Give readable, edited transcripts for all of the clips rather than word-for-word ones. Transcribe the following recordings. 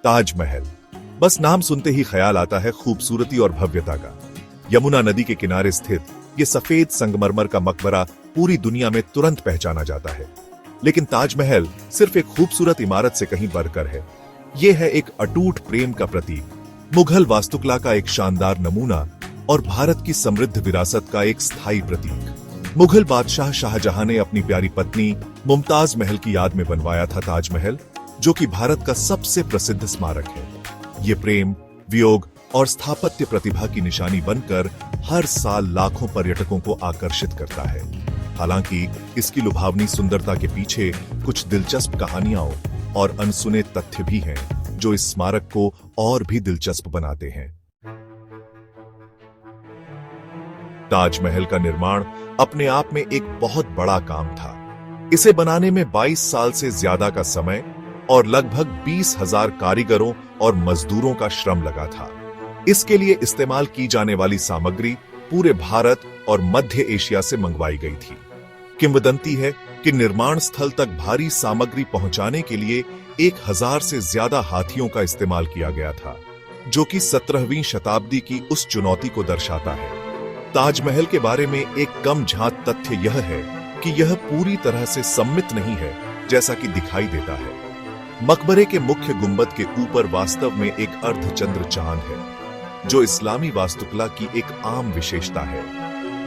ताजमहल, बस नाम सुनते ही ख्याल आता है खूबसूरती और भव्यता का। यमुना नदी के किनारे स्थित ये सफेद संगमरमर का मकबरा पूरी दुनिया में तुरंत पहचाना जाता है। लेकिन ताजमहल सिर्फ एक खूबसूरत इमारत से कहीं बढ़कर है। ये है एक अटूट प्रेम का प्रतीक, मुगल वास्तुकला का एक शानदार नमूना और भारत की समृद्ध विरासत का एक स्थायी प्रतीक। मुगल बादशाह शाहजहां ने अपनी प्यारी पत्नी मुमताज महल की याद में बनवाया था ताजमहल, जो कि भारत का सबसे प्रसिद्ध स्मारक है। ये प्रेम, वियोग और स्थापत्य प्रतिभा की निशानी बनकर हर साल लाखों पर्यटकों को आकर्षित करता है। हालांकि इसकी लुभावनी सुंदरता के पीछे कुछ दिलचस्प कहानियां और अनसुने तथ्य भी हैं, जो इस स्मारक को और भी दिलचस्प बनाते हैं। ताजमहल का निर्माण अपने आप में एक बहुत बड़ा काम था। इसे बनाने में 22 साल से ज्यादा का समय और लगभग 20,000 कारीगरों और मजदूरों का श्रम लगा था। इसके लिए इस्तेमाल की जाने वाली सामग्री पूरे भारत और मध्य एशिया से मंगवाई गई थी। किंवदंती है कि निर्माण स्थल तक भारी सामग्री पहुंचाने के लिए 1000 से ज्यादा हाथियों का इस्तेमाल किया गया था, जो कि 17वीं शताब्दी की उस चुनौती को दर्शाता है। ताजमहल के बारे में एक कम झांक तथ्य यह है कि यह पूरी तरह से सममित नहीं है जैसा कि दिखाई देता है। मकबरे के मुख्य गुंबद के ऊपर वास्तव में एक अर्धचंद्र चांद है, जो इस्लामी वास्तुकला की एक आम विशेषता है।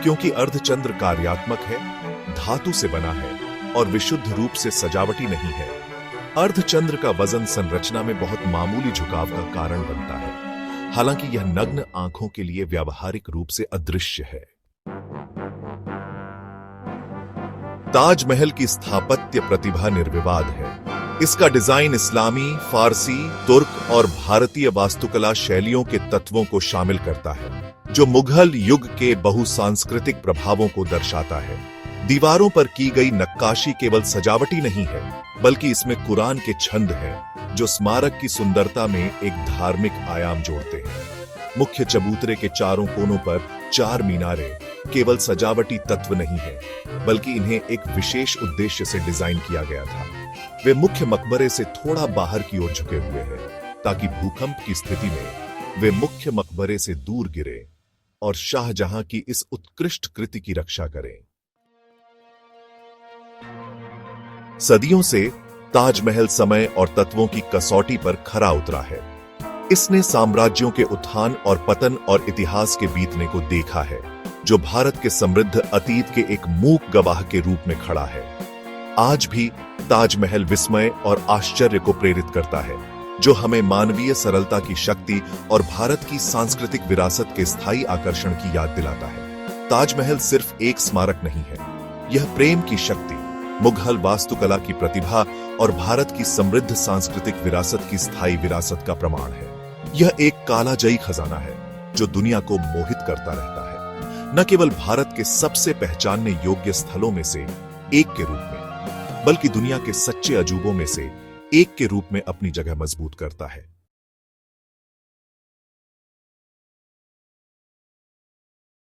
क्योंकि अर्धचंद्र कार्यात्मक है, धातु से बना है और विशुद्ध रूप से सजावटी नहीं है, अर्धचंद्र का वजन संरचना में बहुत मामूली झुकाव का कारण बनता है। हालांकि यह नग्न आंखों के लिए व्यावहारिक रूप से अदृश्य है। ताजमहल की स्थापत्य प्रतिभा निर्विवाद है। इसका डिजाइन इस्लामी, फारसी, तुर्क और भारतीय वास्तुकला शैलियों के तत्वों को शामिल करता है, जो मुगल युग के बहुसांस्कृतिक प्रभावों को दर्शाता है। दीवारों पर की गई नक्काशी केवल सजावटी नहीं है, बल्कि इसमें कुरान के छंद हैं, जो स्मारक की सुंदरता में एक धार्मिक आयाम जोड़ते हैं। मुख्य चबूतरे के चारों कोनों पर 4 मीनारें केवल सजावटी तत्व नहीं है, बल्कि इन्हें एक विशेष उद्देश्य से डिजाइन किया गया था। वे मुख्य मकबरे से थोड़ा बाहर की ओर झुके हुए हैं, ताकि भूकंप की स्थिति में वे मुख्य मकबरे से दूर गिरे और शाहजहां की इस उत्कृष्ट कृति की रक्षा करें। सदियों से ताजमहल समय और तत्वों की कसौटी पर खरा उतरा है। इसने साम्राज्यों के उत्थान और पतन और इतिहास के बीतने को देखा है, जो भारत के समृद्ध अतीत के एक मूक गवाह के रूप में खड़ा है। आज भी ताजमहल विस्मय और आश्चर्य को प्रेरित करता है, जो हमें मानवीय सरलता की शक्ति और भारत की सांस्कृतिक विरासत के स्थायी आकर्षण की याद दिलाता है। ताजमहल सिर्फ एक स्मारक नहीं है, यह प्रेम की शक्ति, मुगल वास्तुकला की प्रतिभा और भारत की समृद्ध सांस्कृतिक विरासत की स्थायी विरासत का प्रमाण है। यह एक कालाजयी खजाना है, जो दुनिया को मोहित करता रहता है, न केवल भारत के सबसे पहचानने योग्य स्थलों में से एक के रूप में, बल्कि दुनिया के सच्चे अजूबों में से एक के रूप में अपनी जगह मजबूत करता है।